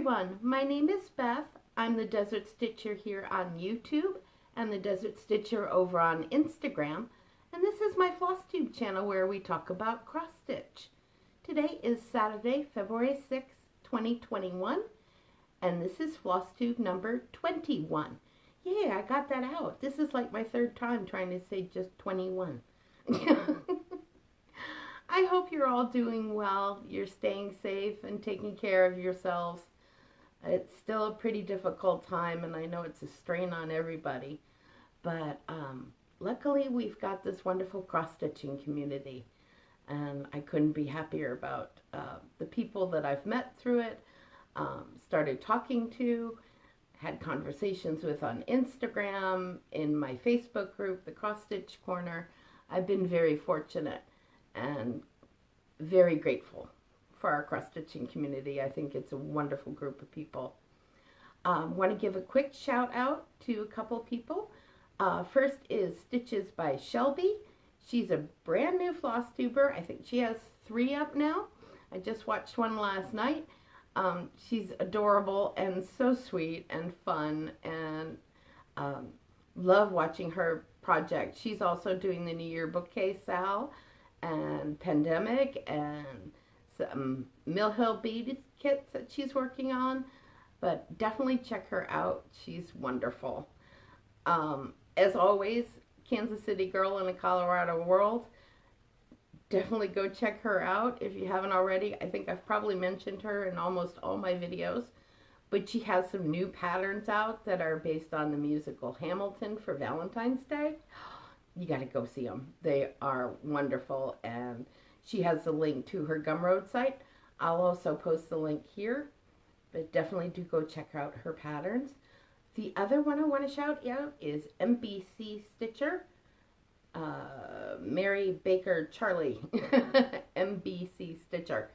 everyone, my name is Beth. I'm the Desert Stitcher here on YouTube and the Desert Stitcher over on Instagram. And this is my Flosstube channel where we talk about cross stitch. Today is Saturday, February 6th, 2021. And this is Flosstube number 21. Yay, I got that out. This is like my third time trying to say just 21. I hope you're all doing well. You're staying safe and taking care of yourselves. It's still a pretty difficult time, and I know it's a strain on everybody. But luckily, we've got this wonderful cross-stitching community, and I couldn't be happier about the people that I've met through it, started talking to, had conversations with on Instagram, in my Facebook group, the Cross Stitch Corner. I've been very fortunate and very grateful for our cross-stitching community. I think it's a wonderful group of people. Want to give a quick shout out to a couple people. First is Stitches by Shelby. She's a brand new Flosstuber. I think she has 3 up now. I just watched one last night. She's adorable and so sweet and fun, and love watching her project. She's also doing the Years Bokeh Sal and Pandemic and some Mill Hill bead kits that she's working on, but definitely check her out. She's wonderful. As always, Kansas City girl in a Colorado world. Definitely go check her out if you haven't already. I think I've probably mentioned her in almost all my videos, but she has some new patterns out that are based on the musical Hamilton for Valentine's Day. You got to go see them. They are wonderful, and she has a link to her Gumroad site. I'll also post the link here, but definitely do go check out her patterns. The other one I want to shout out is MBC Stitcher. Mary Baker Charlie. MBC Stitcher.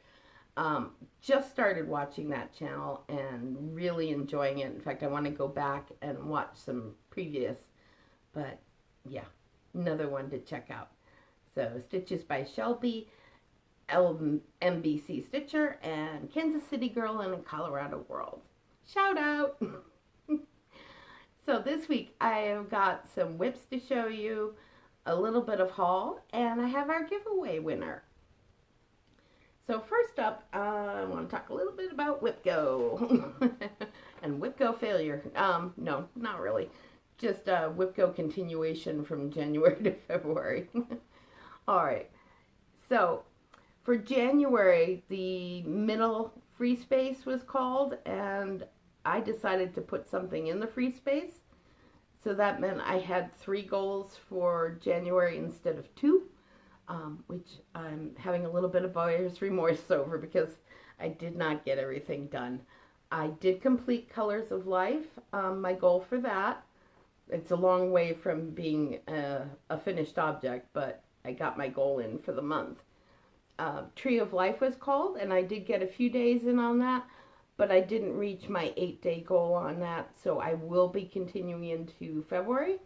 Just started watching that channel and really enjoying it. In fact, I want to go back and watch some previous, but yeah, another one to check out. So Stitches by Shelby, MBC Stitcher, and Kansas City girl in a Colorado world. Shout out! So this week I have got some whips to show you, a little bit of haul, and I have our giveaway winner. So first up, I want to talk a little bit about WhipGo and WhipGo failure. No, not really. Just WhipGo continuation from January to February. All right. So for January, the middle free space was called, and I decided to put something in the free space. So that meant I had 3 goals for January instead of 2, which I'm having a little bit of buyer's remorse over because I did not get everything done. I did complete Colors of Life, my goal for that. It's a long way from being a finished object, but I got my goal in for the month. Tree of Life was called, and I did get a few days in on that, but I didn't reach my 8-day goal on that, so I will be continuing into February.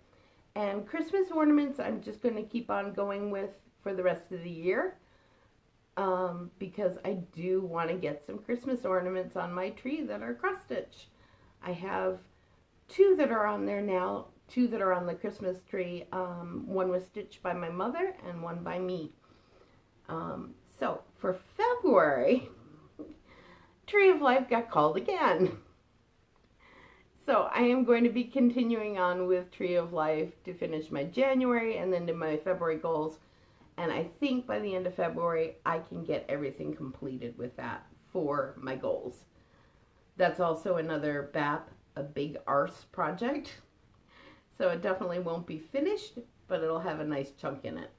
And Christmas ornaments, I'm just going to keep on going with for the rest of the year, because I do want to get some Christmas ornaments on my tree that are cross-stitch. I have 2 that are on there now, 2 that are on the Christmas tree. One was stitched by my mother and one by me. So for February, Tree of Life got called again. So I am going to be continuing on with Tree of Life to finish my January and then to my February goals. And I think by the end of February, I can get everything completed with that for my goals. That's also another BAP, a big arse project. So it definitely won't be finished, but it'll have a nice chunk in it.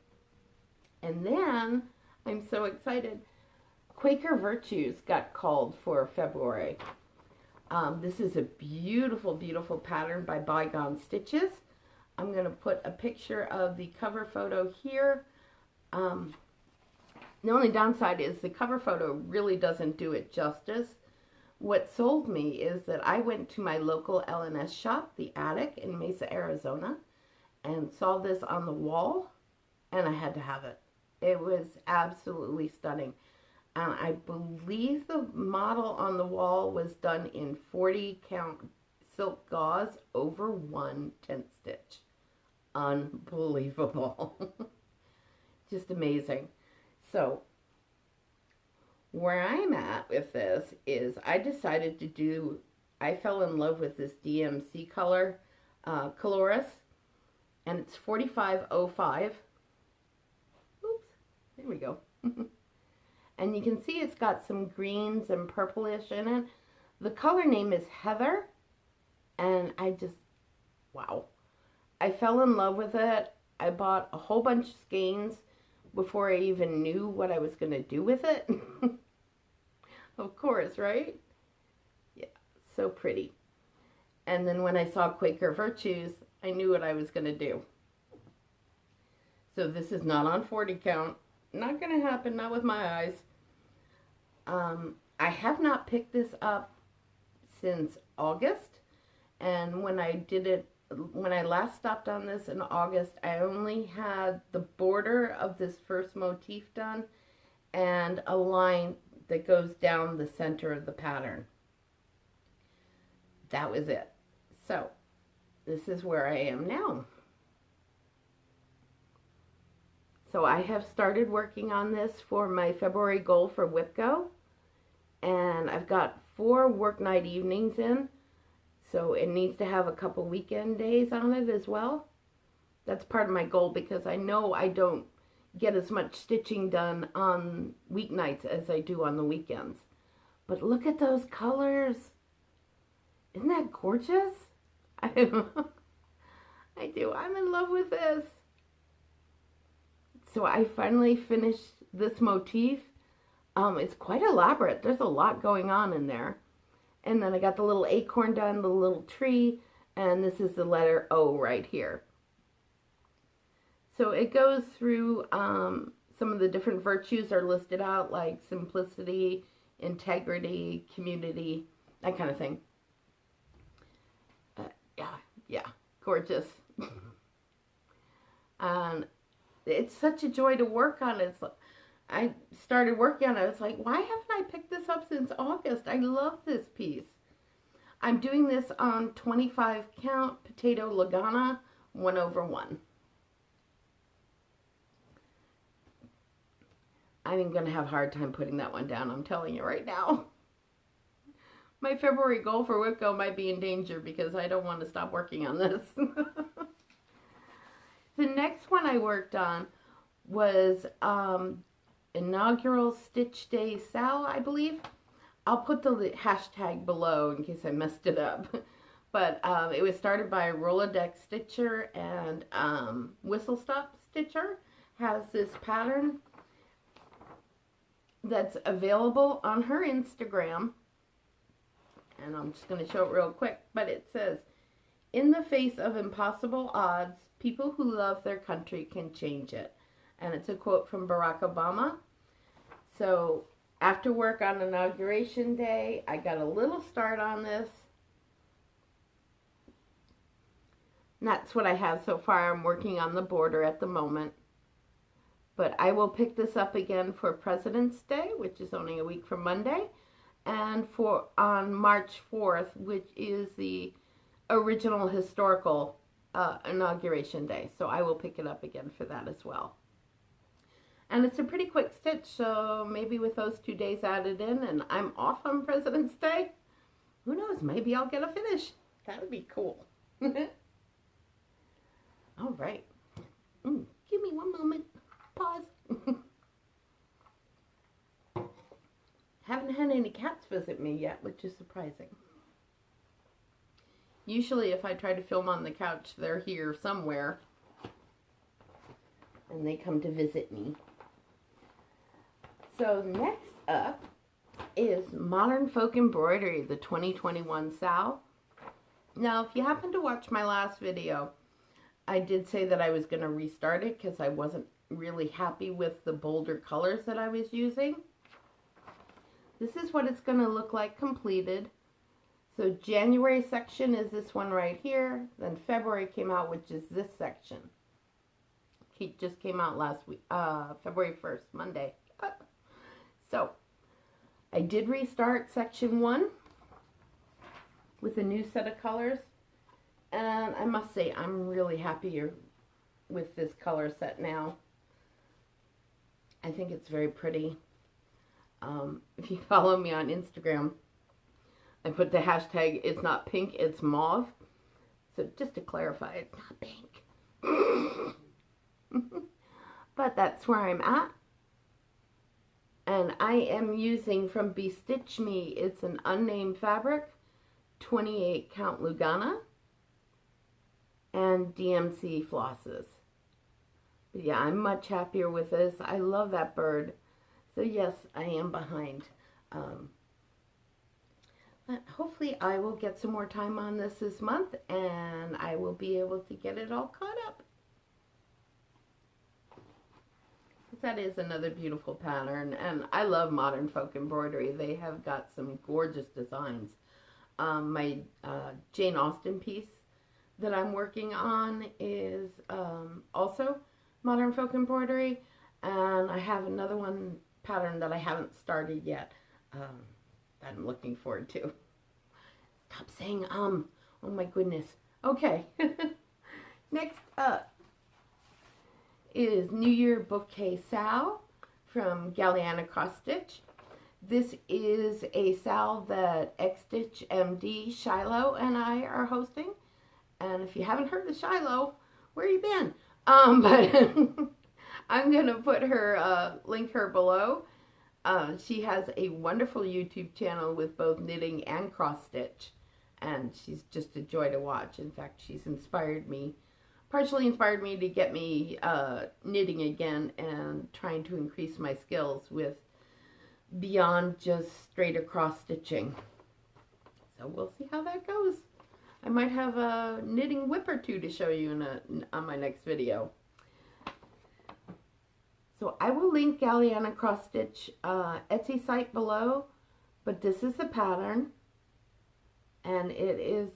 And then, I'm so excited, Quaker Virtues got called for February. This is a beautiful, beautiful pattern by Bygone Stitches. I'm going to put a picture of the cover photo here. The only downside is the cover photo really doesn't do it justice. What sold me is that I went to my local L&S shop, The Attic in Mesa, Arizona, and saw this on the wall, and I had to have it. It was absolutely stunning. And I believe the model on the wall was done in 40 count silk gauze over 1/10 stitch. Unbelievable. Just amazing. So where I'm at with this is I decided to do, I fell in love with this DMC color, Coloris, and it's 4505. Oops, there we go. And you can see it's got some greens and purplish in it. The color name is Heather, and I just, wow. I fell in love with it. I bought a whole bunch of skeins before I even knew what I was going to do with it. Of course, right? Yeah, so pretty. And then when I saw Quaker Virtues, I knew what I was going to do. So this is not on 40 count. Not going to happen, not with my eyes. I have not picked this up since August. And when I did it, when I last stopped on this in August, I only had the border of this first motif done and a line that goes down the center of the pattern. That was it. So this is where I am now. So I have started working on this for my February goal for WIPGO, and I've got 4 work night evenings in, so it needs to have a couple weekend days on it as well. That's part of my goal because I know I don't get as much stitching done on weeknights as I do on the weekends. But look at those colors. Isn't that gorgeous? I do. I'm in love with this. So I finally finished this motif. It's quite elaborate. There's a lot going on in there. And then I got the little acorn done, the little tree, and this is the letter O right here. So it goes through, some of the different virtues are listed out, like simplicity, integrity, community, that kind of thing. Yeah, gorgeous. And it's such a joy to work on it. I started working on it. I was like, why haven't I picked this up since August? I love this piece. I'm doing this on 25 count Potato Lagana 1/1. I'm going to have a hard time putting that one down, I'm telling you right now. My February goal for WIPGO might be in danger because I don't want to stop working on this. The next one I worked on was Inaugural Stitch Day Sal, I believe. I'll put the hashtag below in case I messed it up. But it was started by Rolodex Stitcher, and Whistle Stop Stitcher has this pattern that's available on her Instagram. And I'm just going to show it real quick. But it says, in the face of impossible odds, people who love their country can change it. And it's a quote from Barack Obama. So after work on Inauguration Day, I got a little start on this. And that's what I have so far. I'm working on the border at the moment. But I will pick this up again for President's Day, which is only a week from Monday, and for on March 4th, which is the original historical Inauguration Day. So I will pick it up again for that as well. And it's a pretty quick stitch, so maybe with those 2 days added in and I'm off on President's Day, who knows, maybe I'll get a finish. That would be cool. All right. Give me one moment. Pause. Haven't had any cats visit me yet, which is surprising. Usually if I try to film on the couch, they're here somewhere. And they come to visit me. So next up is Modern Folk Embroidery, the 2021 Sal. Now, if you happen to watch my last video, I did say that I was going to restart it because I wasn't really happy with the bolder colors that I was using. This is what it's going to look like completed. So January section is this one right here. Then February came out, which is this section. It just came out last week, February 1st, Monday. So I did restart section 1 with a new set of colors, and I must say I'm really happier with this color set now. I think it's very pretty. If you follow me on Instagram, I put the hashtag it's not pink, it's mauve. So just to clarify, it's not pink. But that's where I'm at. And I am using from Bestitch Me, it's an unnamed fabric, 28 count Lugana, and DMC flosses. But yeah, I'm much happier with this. I love that bird. So yes, I am behind. But hopefully I will get some more time on this month, and I will be able to get it all caught up. That is another beautiful pattern, and I love modern folk embroidery. They have got some gorgeous designs. My Jane Austen piece that I'm working on is also modern folk embroidery, and I have another one pattern that I haven't started yet that I'm looking forward to. Stop saying oh my goodness. Okay. Next up is Years Bokeh Sal from Galliana Cross Stitch. This is a sal that X Stitch MD Shiloh and I are hosting. And if you haven't heard of Shiloh, where you been? But I'm gonna put her link her below. She has a wonderful YouTube channel with both knitting and cross stitch, and she's just a joy to watch. In fact, she's partially inspired me to get me knitting again and trying to increase my skills with beyond just straight across stitching. So we'll see how that goes. I might have a knitting whip or two to show you on my next video. So I will link Galliana Cross Stitch Etsy site below, but this is the pattern, and it is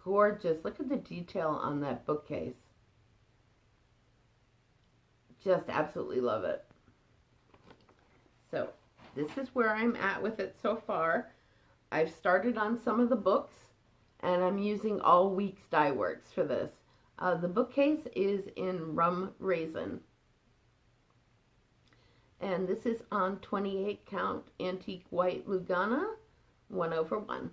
gorgeous. Look at the detail on that bookcase. Just absolutely love it. So this is where I'm at with it so far. I've started on some of the books, and I'm using All Weeks Dye Works for this. The bookcase is in Rum Raisin. And this is on 28 count antique white Lugana, 1/1.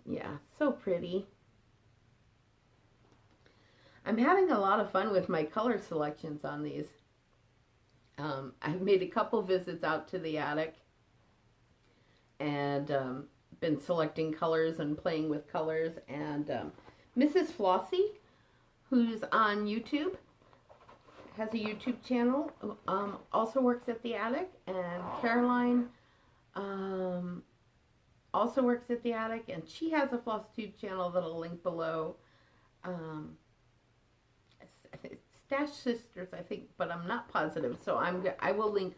Yeah, so pretty. I'm having a lot of fun with my color selections on these. I've made a couple visits out to the attic and been selecting colors and playing with colors. And Mrs. Flossie, who's on YouTube, has a YouTube channel, also works at the attic, and Caroline also works at the attic, and she has a Flosstube channel that I'll link below. Stash Sisters, I think, but I'm not positive, so I will link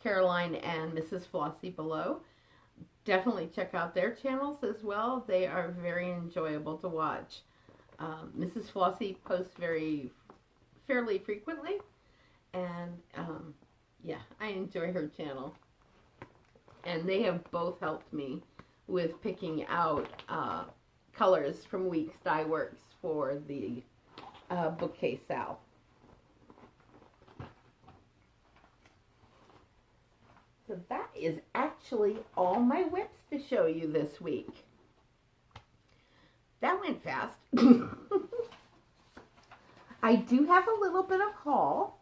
Caroline and Mrs. Flossie below. Definitely check out their channels as well. They are very enjoyable to watch. Mrs. Flossie posts fairly frequently, and yeah, I enjoy her channel, and they have both helped me with picking out colors from Weeks Dye Works for the Bokeh Sal. So that is actually all my whips to show you this week. That went fast. I do have a little bit of haul,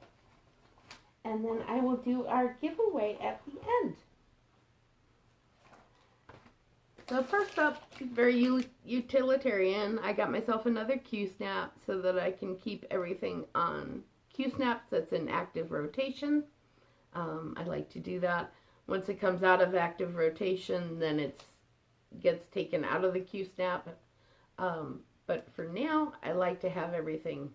and then I will do our giveaway at the end. So first up, very utilitarian, I got myself another Q-snap so that I can keep everything on Q-snaps that's in active rotation. I like to do that. Once it comes out of active rotation, then it gets taken out of the Q-snap. But for now, I like to have everything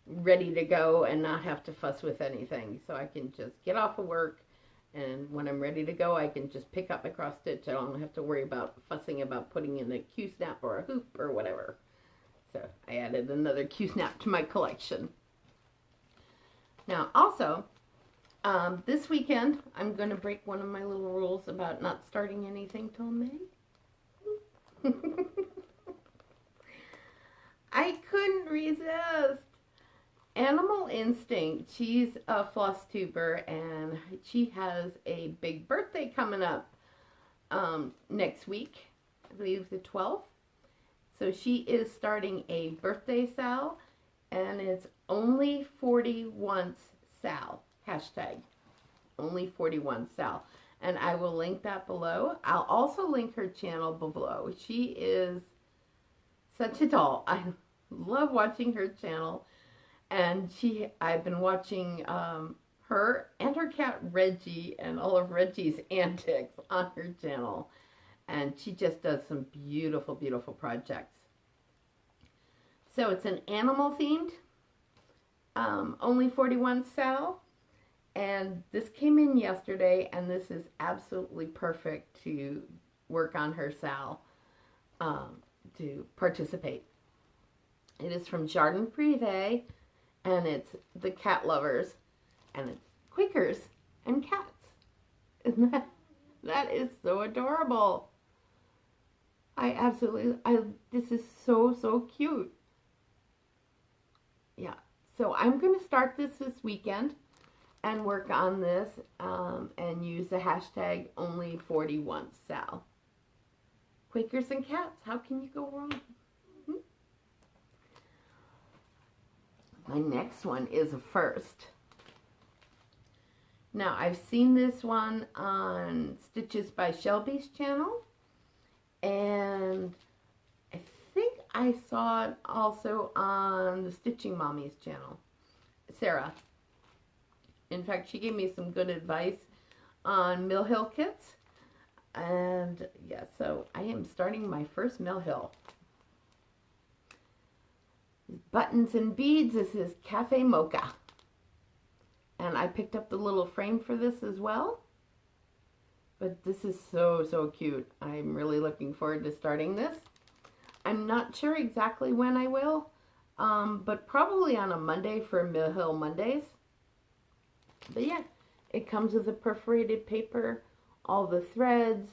ready to go and not have to fuss with anything. So I can just get off of work, and when I'm ready to go, I can just pick up my cross stitch. I don't have to worry about fussing about putting in a Q-snap or a hoop or whatever. So I added another Q-snap to my collection. Now also, This weekend, I'm going to break one of my little rules about not starting anything till May. I couldn't resist. Animal Instinct, she's a Flosstuber, and she has a big birthday coming up next week, I believe the 12th. So she is starting a birthday Sal, and it's only 41 Sal, hashtag only 41 Sal. And I will link that below. I'll also link her channel below. She is such a doll. I love watching her channel. And I've been watching her and her cat Reggie and all of Reggie's antics on her channel. And she just does some beautiful, beautiful projects. So it's an animal themed, only 41 Sal. And this came in yesterday, and this is absolutely perfect to work on her Sal, to participate. It is from Jardin Privé, and it's the cat lovers, and it's Quakers and cats. And that is so adorable. This is so, so cute. Yeah, so I'm going to start this weekend and work on this and use the hashtag only 41 Sal. Quakers and cats, how can you go wrong? My next one is a first. Now, I've seen this one on Stitches by Shelby's channel, and I think I saw it also on the Stitching Mommy's channel, Sarah. In fact, she gave me some good advice on Mill Hill kits. And yeah, so I am starting my first Mill Hill. Buttons and beads. This is Cafe Mocha. And I picked up the little frame for this as well. But this is so, so cute. I'm really looking forward to starting this. I'm not sure exactly when I will, but probably on a Monday for Mill Hill Mondays. But yeah, it comes with a perforated paper, all the threads,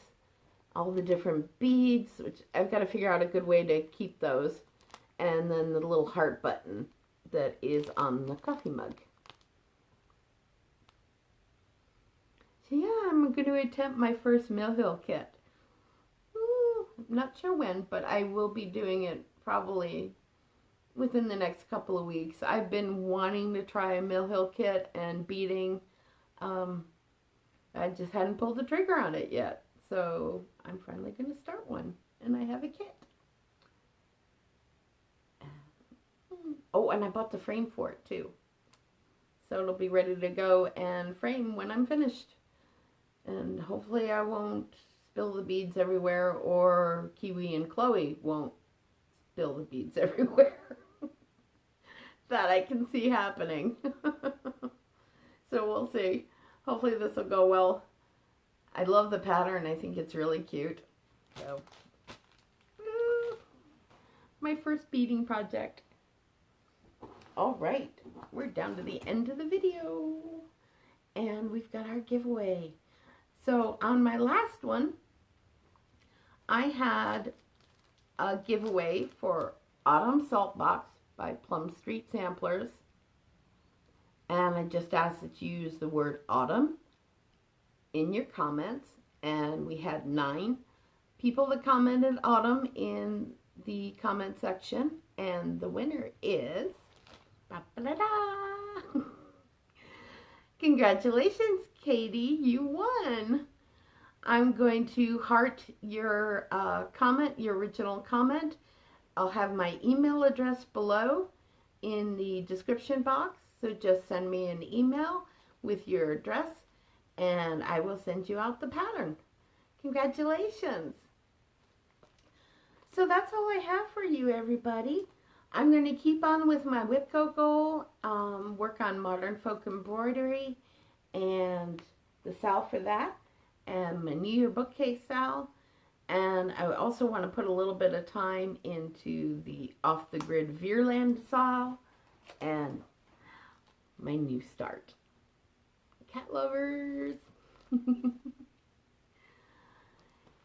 all the different beads, which I've got to figure out a good way to keep those, and then the little heart button that is on the coffee mug. So yeah, I'm going to attempt my first Mill Hill kit. I'm not sure when, but I will be doing it probably within the next couple of weeks. I've been wanting to try a Mill Hill kit and beading. I just hadn't pulled the trigger on it yet. So I'm finally going to start one. And I have a kit. Oh, and I bought the frame for it too. So it'll be ready to go and frame when I'm finished. And hopefully I won't spill the beads everywhere, or Kiwi and Chloe won't spill the beads everywhere. That I can see happening. So we'll see. Hopefully this will go well. I love the pattern. I think it's really cute. So, my first beading project. All right, we're down to the end of the video, and we've got our giveaway. So on my last one, I had a giveaway for Autumn Salt Box by Plum Street Samplers, and I just asked that you use the word autumn in your comments, and we had 9 people that commented autumn in the comment section, and the winner is congratulations, Katie, you won. I'm going to heart your comment, your original comment. I'll have my email address below in the description box, so just send me an email with your address and I will send you out the pattern. Congratulations. So that's all I have for you, everybody. I'm going to keep on with my Whipco goal, work on modern folk embroidery and the Sal for that, and my Years Bokeh Sal. And I also want to put a little bit of time into the off-the-grid Veerland Sal and my new start. pet lovers.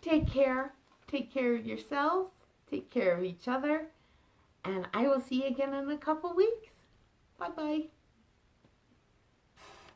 Take care. Take care of yourselves. Take care of each other. And I will see you again in a couple weeks. Bye-bye.